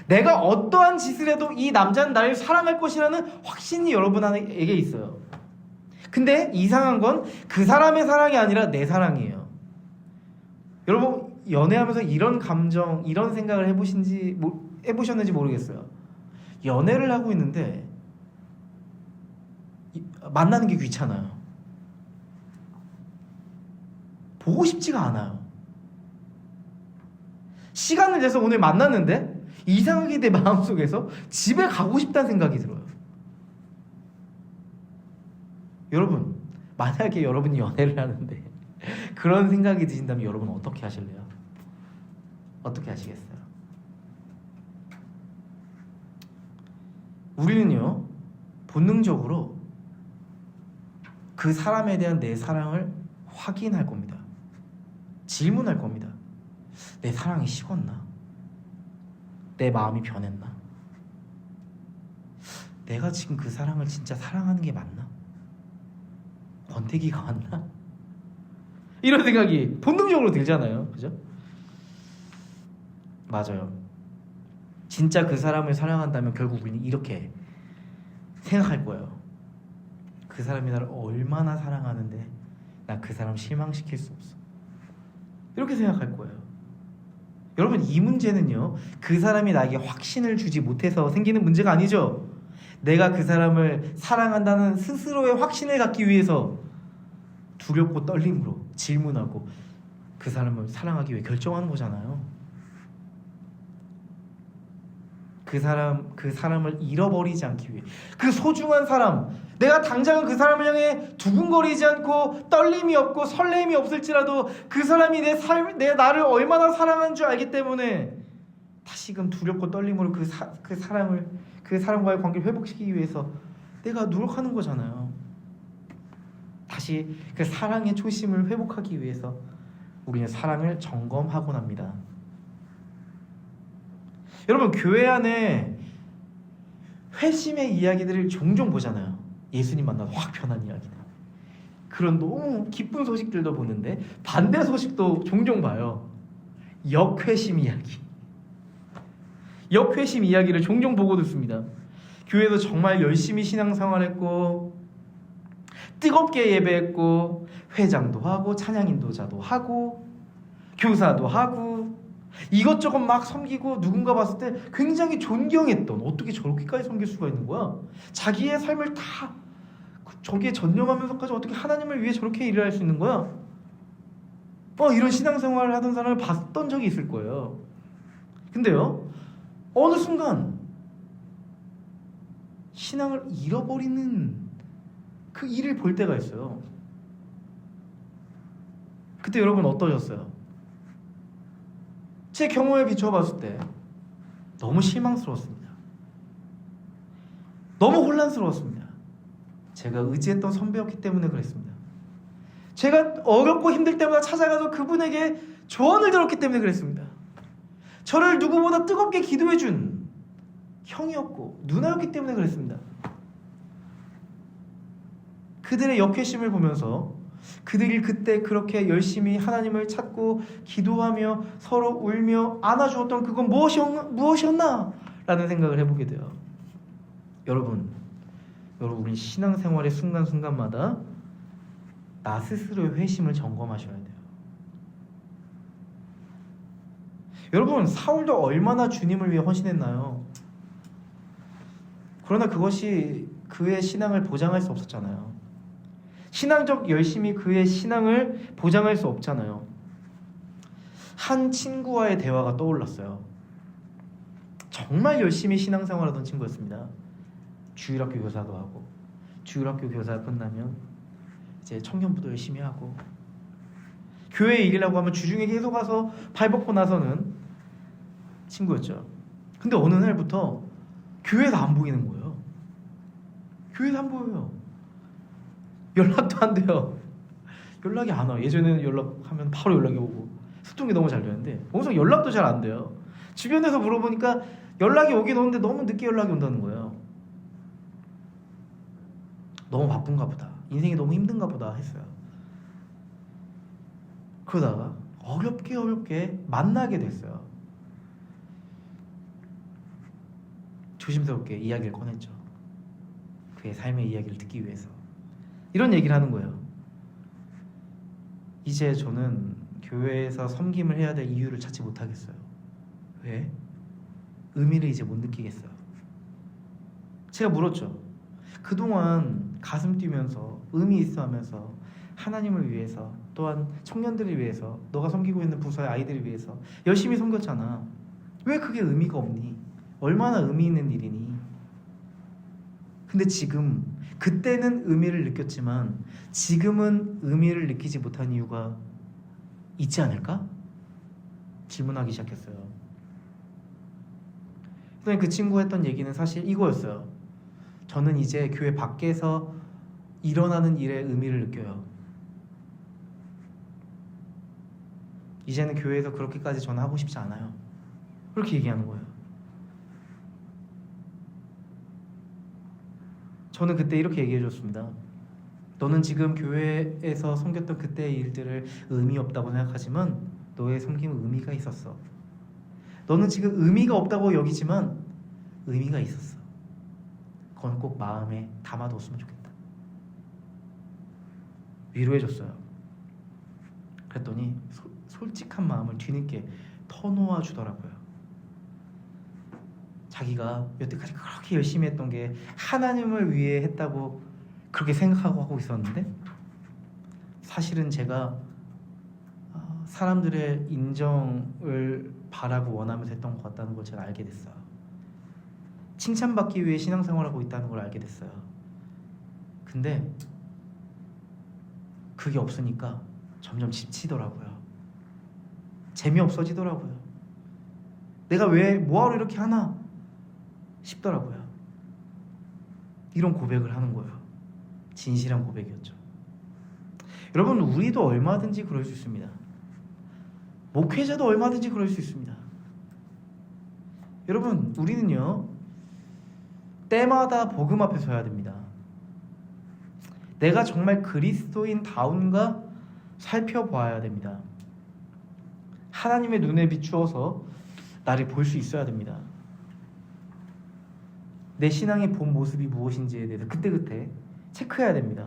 내가 어떠한 짓을 해도 이 남자는 나를 사랑할 것이라는 확신이 여러분에게 있어요. 근데 이상한 건 그 사람의 사랑이 아니라 내 사랑이에요. 여러분, 연애하면서 이런 감정, 이런 생각을 해보셨는지 모르겠어요. 연애를 하고 있는데 만나는 게 귀찮아요. 보고 싶지가 않아요. 시간을 내서 오늘 만났는데 이상하게 내 마음속에서 집에 가고 싶다는 생각이 들어요. 여러분, 만약에 여러분이 연애를 하는데 그런 생각이 드신다면 여러분 어떻게 하실래요? 어떻게 하시겠어요? 우리는요, 본능적으로 그 사람에 대한 내 사랑을 확인할 겁니다. 질문할 겁니다. 내 사랑이 식었나? 내 마음이 변했나? 내가 지금 그 사랑을 진짜 사랑하는 게 맞나? 권태기가 왔나? 이런 생각이 본능적으로 들잖아요. 그죠? 맞아요. 진짜 그 사람을 사랑한다면 결국 우리는 이렇게 생각할 거예요. 그 사람이 나를 얼마나 사랑하는데 나 그 사람 실망시킬 수 없어. 이렇게 생각할 거예요. 여러분, 이 문제는요, 그 사람이 나에게 확신을 주지 못해서 생기는 문제가 아니죠. 내가 그 사람을 사랑한다는 스스로의 확신을 갖기 위해서 두렵고 떨림으로 질문하고 그 사람을 사랑하기 위해 결정하는 거잖아요. 그 사람을 잃어버리지 않기 위해, 그 소중한 사람, 내가 당장은 그 사람을 향해 두근거리지 않고 떨림이 없고 설렘이 없을지라도 그 사람이 내 나를 얼마나 사랑하는 줄 알기 때문에 다시금 두렵고 떨림으로 그 사람과의 관계를 회복시키기 위해서 내가 노력하는 거잖아요. 다시 그 사랑의 초심을 회복하기 위해서 우리는 사랑을 점검하곤 합니다. 여러분, 교회 안에 회심의 이야기들을 종종 보잖아요. 예수님 만나서 확 변한 이야기들, 그런 너무 기쁜 소식들도 보는데 반대 소식도 종종 봐요. 역회심 이야기, 역회심 이야기를 종종 보고 듣습니다. 교회에서 정말 열심히 신앙생활했고 뜨겁게 예배했고 회장도 하고 찬양 인도자도 하고 교사도 하고 이것저것 막 섬기고 누군가 봤을 때 굉장히 존경했던, 어떻게 저렇게까지 섬길 수가 있는 거야? 자기의 삶을 다 저기에 전념하면서까지 어떻게 하나님을 위해 저렇게 일을 할 수 있는 거야? 이런 신앙생활을 하던 사람을 봤던 적이 있을 거예요. 근데요, 어느 순간 신앙을 잃어버리는 그 일을 볼 때가 있어요. 그때 여러분 어떠셨어요? 제 경험에 비춰봤을 때 너무 실망스러웠습니다. 너무 혼란스러웠습니다. 제가 의지했던 선배였기 때문에 그랬습니다. 제가 어렵고 힘들 때마다 찾아가서 그분에게 조언을 들었기 때문에 그랬습니다. 저를 누구보다 뜨겁게 기도해준 형이었고 누나였기 때문에 그랬습니다. 그들의 역회심을 보면서 그들이 그때 그렇게 열심히 하나님을 찾고 기도하며 서로 울며 안아주었던 그건 무엇이었나? 라는 생각을 해보게 돼요. 여러분 우리 신앙생활의 순간순간마다 나 스스로의 회심을 점검하셔야 돼요. 여러분 사울도 얼마나 주님을 위해 헌신했나요? 그러나 그것이 그의 신앙을 보장할 수 없었잖아요. 신앙적 열심이 그의 신앙을 보장할 수 없잖아요. 한 친구와의 대화가 떠올랐어요. 정말 열심히 신앙생활하던 친구였습니다. 주일학교 교사도 하고 주일학교 교사 끝나면 이제 청년부도 열심히 하고 교회에 일이라고 하면 주중에 계속 가서 발벗고 나서는 친구였죠. 근데 어느 날부터 교회에서 안 보이는 거예요. 교회에서 안 보여요. 연락도 안 돼요. 연락이 안 와. 예전에는 연락하면 바로 연락이 오고 소통이 너무 잘 되는데 어느새 연락도 잘 안 돼요. 주변에서 물어보니까 연락이 오긴 오는데 너무 늦게 연락이 온다는 거예요. 너무 바쁜가 보다. 인생이 너무 힘든가 보다 했어요. 그러다가 어렵게 만나게 됐어요. 조심스럽게 이야기를 꺼냈죠. 그의 삶의 이야기를 듣기 위해서. 이런 얘기를 하는 거예요. 이제 저는 교회에서 섬김을 해야 될 이유를 찾지 못하겠어요. 왜? 의미를 이제 못 느끼겠어요. 제가 물었죠. 그동안 가슴 뛰면서 의미 있어 하면서 하나님을 위해서 또한 청년들을 위해서 너가 섬기고 있는 부서의 아이들을 위해서 열심히 섬겼잖아. 왜 그게 의미가 없니? 얼마나 의미 있는 일이니? 근데 지금 그때는 의미를 느꼈지만 지금은 의미를 느끼지 못한 이유가 있지 않을까? 질문하기 시작했어요. 그다음에 그 친구가 했던 얘기는 사실 이거였어요. 저는 이제 교회 밖에서 일어나는 일에 의미를 느껴요. 이제는 교회에서 그렇게까지 저는 하고 싶지 않아요. 그렇게 얘기하는 거예요. 저는 그때 이렇게 얘기해 줬습니다. 너는 지금 교회에서 섬겼던 그때의 일들을 의미 없다고 생각하지만 너의 섬김은 의미가 있었어. 너는 지금 의미가 없다고 여기지만 의미가 있었어. 그건 꼭 마음에 담아뒀으면 좋겠다. 위로해 줬어요. 그랬더니 솔직한 마음을 뒤늦게 터놓아 주더라고요. 자기가 여태까지 그렇게 열심히 했던 게 하나님을 위해 했다고 그렇게 생각하고 하고 있었는데 사실은 제가 사람들의 인정을 바라고 원하면서 했던 것 같다는 걸 제가 알게 됐어요. 칭찬받기 위해 신앙생활하고 있다는 걸 알게 됐어요. 근데 그게 없으니까 점점 지치더라고요. 재미없어지더라고요. 내가 왜 뭐하러 이렇게 하나 싶더라고요. 이런 고백을 하는 거예요. 진실한 고백이었죠. 여러분 우리도 얼마든지 그럴 수 있습니다. 목회자도 얼마든지 그럴 수 있습니다. 여러분 우리는요 때마다 복음 앞에 서야 됩니다. 내가 정말 그리스도인다운가 살펴봐야 됩니다. 하나님의 눈에 비추어서 나를 볼 수 있어야 됩니다. 내 신앙의 본 모습이 무엇인지에 대해서 그때그때 체크해야 됩니다.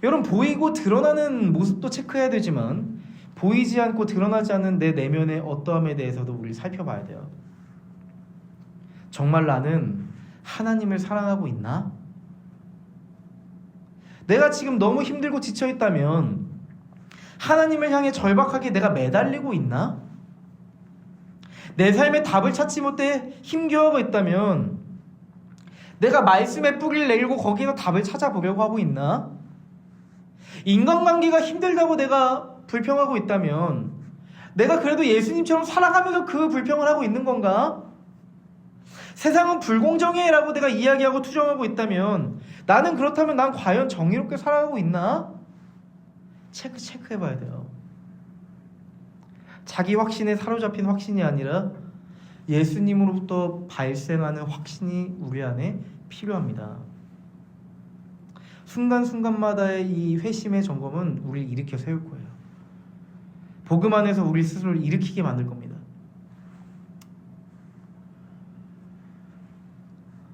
여러분 보이고 드러나는 모습도 체크해야 되지만 보이지 않고 드러나지 않는 내 내면의 어떠함에 대해서도 우리 살펴봐야 돼요. 정말 나는 하나님을 사랑하고 있나? 내가 지금 너무 힘들고 지쳐있다면 하나님을 향해 절박하게 내가 매달리고 있나? 내 삶의 답을 찾지 못해 힘겨워하고 있다면 내가 말씀의 뿌리를 내리고 거기에서 답을 찾아보려고 하고 있나? 인간관계가 힘들다고 내가 불평하고 있다면 내가 그래도 예수님처럼 살아가면서 그 불평을 하고 있는 건가? 세상은 불공정해라고 내가 이야기하고 투정하고 있다면 나는 그렇다면 난 과연 정의롭게 살아가고 있나? 체크해봐야 돼요. 자기 확신에 사로잡힌 확신이 아니라 예수님으로부터 발생하는 확신이 우리 안에 필요합니다. 순간순간마다의 이 회심의 점검은 우리를 일으켜 세울 거예요. 복음 안에서 우리 스스로를 일으키게 만들 겁니다.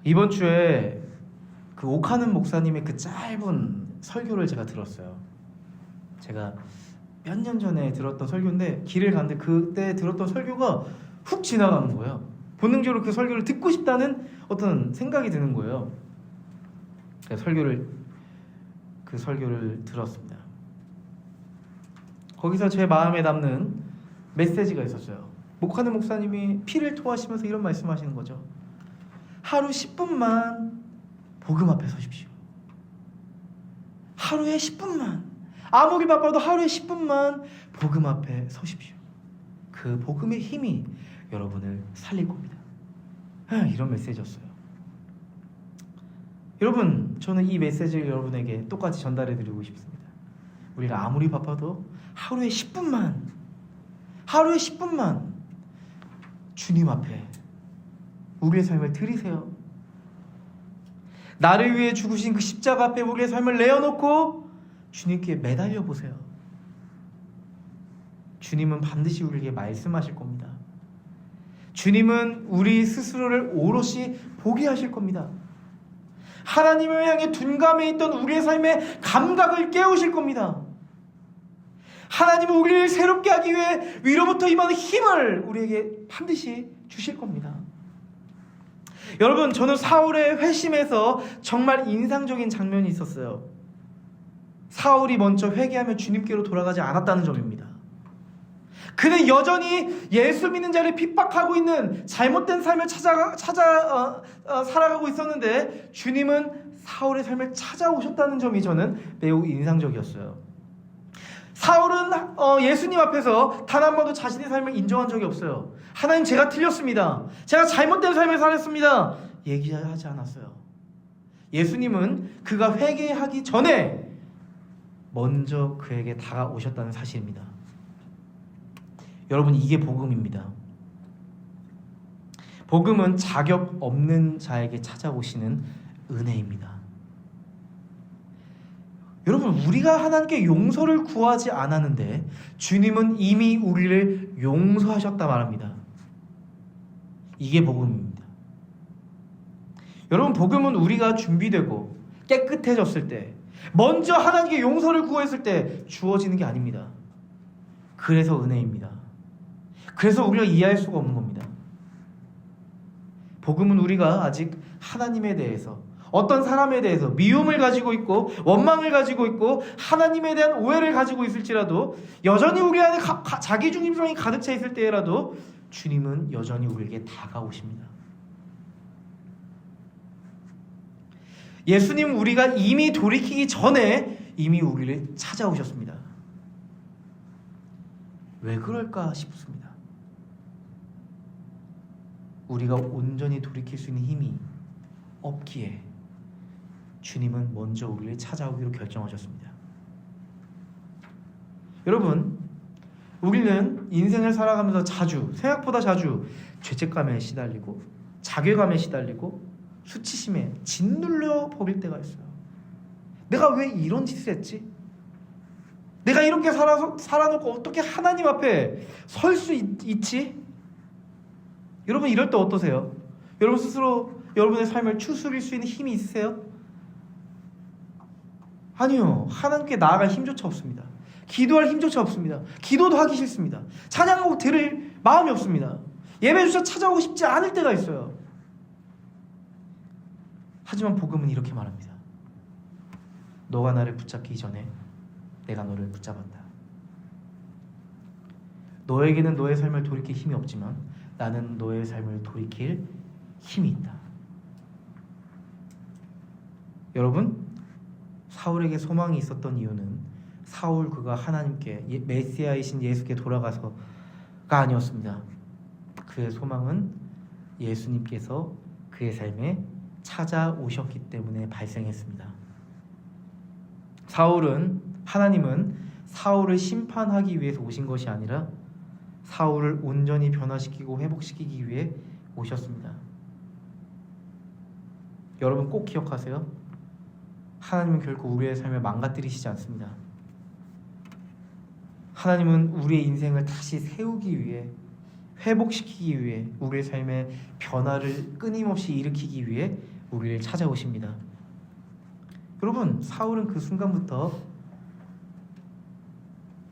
이번 주에 그 오카는 목사님의 그 짧은 설교를 제가 들었어요. 제가 몇 년 전에 들었던 설교인데 길을 갔는데 그때 들었던 설교가 훅 지나가는 거예요. 본능적으로 그 설교를 듣고 싶다는 어떤 생각이 드는 거예요. 그 설교를 들었습니다. 거기서 제 마음에 남는 메시지가 있었어요. 오카는 목사님이 피를 토하시면서 이런 말씀하시는 거죠. 하루 10분만 복음 앞에 서십시오. 하루에 10분만, 아무리 바빠도 하루에 10분만 복음 앞에 서십시오. 그 복음의 힘이 여러분을 살릴 겁니다. 이런 메시지였어요. 여러분, 저는 이 메시지를 여러분에게 똑같이 전달해 드리고 싶습니다. 우리가 아무리 바빠도 하루에 10분만 주님 앞에 우리의 삶을 드리세요. 나를 위해 죽으신 그 십자가 앞에 우리의 삶을 내어놓고 주님께 매달려 보세요. 주님은 반드시 우리에게 말씀하실 겁니다. 주님은 우리 스스로를 오롯이 보게 하실 겁니다. 하나님을 향해 둔감해 있던 우리의 삶의 감각을 깨우실 겁니다. 하나님은 우리를 새롭게 하기 위해 위로부터 임하는 힘을 우리에게 반드시 주실 겁니다. 여러분, 저는 사울의 회심에서 정말 인상적인 장면이 있었어요. 사울이 먼저 회개하며 주님께로 돌아가지 않았다는 점입니다. 그는 여전히 예수 믿는 자를 핍박하고 있는 잘못된 삶을 살아가고 있었는데 주님은 사울의 삶을 찾아오셨다는 점이 저는 매우 인상적이었어요. 사울은 예수님 앞에서 단 한 번도 자신의 삶을 인정한 적이 없어요. 하나님, 제가 틀렸습니다. 제가 잘못된 삶을 살았습니다. 얘기하지 않았어요. 예수님은 그가 회개하기 전에 먼저 그에게 다가오셨다는 사실입니다. 여러분, 이게 복음입니다. 복음은 자격 없는 자에게 찾아오시는 은혜입니다. 여러분, 우리가 하나님께 용서를 구하지 않았는데 주님은 이미 우리를 용서하셨다 말합니다. 이게 복음입니다. 여러분, 복음은 우리가 준비되고 깨끗해졌을 때, 먼저 하나님께 용서를 구했을 때 주어지는 게 아닙니다. 그래서 은혜입니다. 그래서 우리가 이해할 수가 없는 겁니다. 복음은 우리가 아직 하나님에 대해서, 어떤 사람에 대해서 미움을 가지고 있고 원망을 가지고 있고 하나님에 대한 오해를 가지고 있을지라도, 여전히 우리 안에 자기 중심성이 가득 차 있을 때라도 주님은 여전히 우리에게 다가오십니다. 예수님은 우리가 이미 돌이키기 전에 이미 우리를 찾아오셨습니다. 왜 그럴까 싶습니다. 우리가 온전히 돌이킬 수 있는 힘이 없기에 주님은 먼저 우리를 찾아오기로 결정하셨습니다. 여러분, 우리는 인생을 살아가면서 생각보다 자주 죄책감에 시달리고 자괴감에 시달리고 수치심에 짓눌려 버릴 때가 있어요. 내가 왜 이런 짓을 했지? 내가 이렇게 살아놓고 어떻게 하나님 앞에 설 수 있지? 여러분, 이럴 때 어떠세요? 여러분 스스로 여러분의 삶을 추스릴 수 있는 힘이 있으세요? 아니요. 하나님께 나아갈 힘조차 없습니다. 기도할 힘조차 없습니다. 기도도 하기 싫습니다. 찬양하고 들을 마음이 없습니다. 예배조차 찾아오고 싶지 않을 때가 있어요. 하지만 복음은 이렇게 말합니다. 너가 나를 붙잡기 전에 내가 너를 붙잡았다. 너에게는 너의 삶을 돌이킬 힘이 없지만 나는 너의 삶을 돌이킬 힘이 있다. 여러분, 사울에게 소망이 있었던 이유는 사울 그가 하나님께 메시아이신 예수께 돌아가서가 아니었습니다. 그의 소망은 예수님께서 그의 삶에 찾아오셨기 때문에 발생했습니다. 하나님은 사울을 심판하기 위해서 오신 것이 아니라 사울을 온전히 변화시키고 회복시키기 위해 오셨습니다. 여러분 꼭 기억하세요. 하나님은 결코 우리의 삶을 망가뜨리시지 않습니다. 하나님은 우리의 인생을 다시 세우기 위해, 회복시키기 위해, 우리의 삶의 변화를 끊임없이 일으키기 위해 우리를 찾아오십니다. 여러분, 사울은 그 순간부터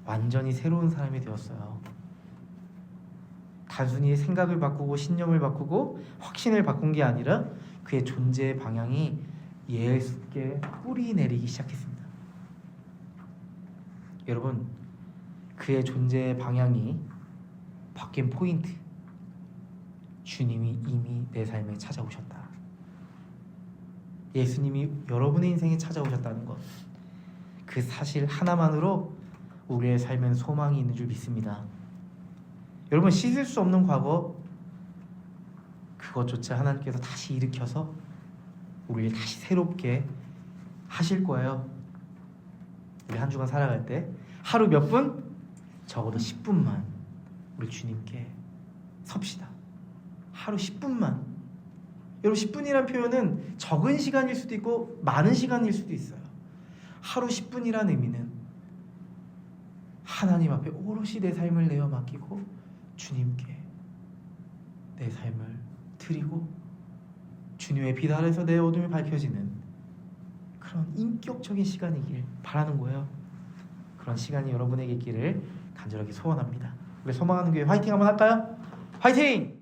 완전히 새로운 사람이 되었어요. 단순히 생각을 바꾸고 신념을 바꾸고 확신을 바꾼 게 아니라 그의 존재의 방향이 예수께 뿌리 내리기 시작했습니다. 여러분, 그의 존재의 방향이 바뀐 포인트, 주님이 이미 내 삶에 찾아오셨다. 예수님이 여러분의 인생에 찾아오셨다는 것, 그 사실 하나만으로 우리의 삶엔 소망이 있는 줄 믿습니다. 여러분, 씻을 수 없는 과거, 그것조차 하나님께서 다시 일으켜서 우리를 다시 새롭게 하실 거예요. 우리 한 주간 살아갈 때 하루 몇 분? 적어도 10분만 우리 주님께 섭시다. 하루 10분만. 여러분, 10분이란 표현은 적은 시간일 수도 있고 많은 시간일 수도 있어요. 하루 10분이란 의미는 하나님 앞에 오롯이 내 삶을 내어 맡기고 주님께 내 삶을 드리고 주님의 빛 아래서 내 어둠이 밝혀지는 그런 인격적인 시간이길 바라는 거예요. 그런 시간이 여러분에게 있기를 간절하게 소원합니다. 우리 소망하는 교회 화이팅 한번 할까요? 화이팅!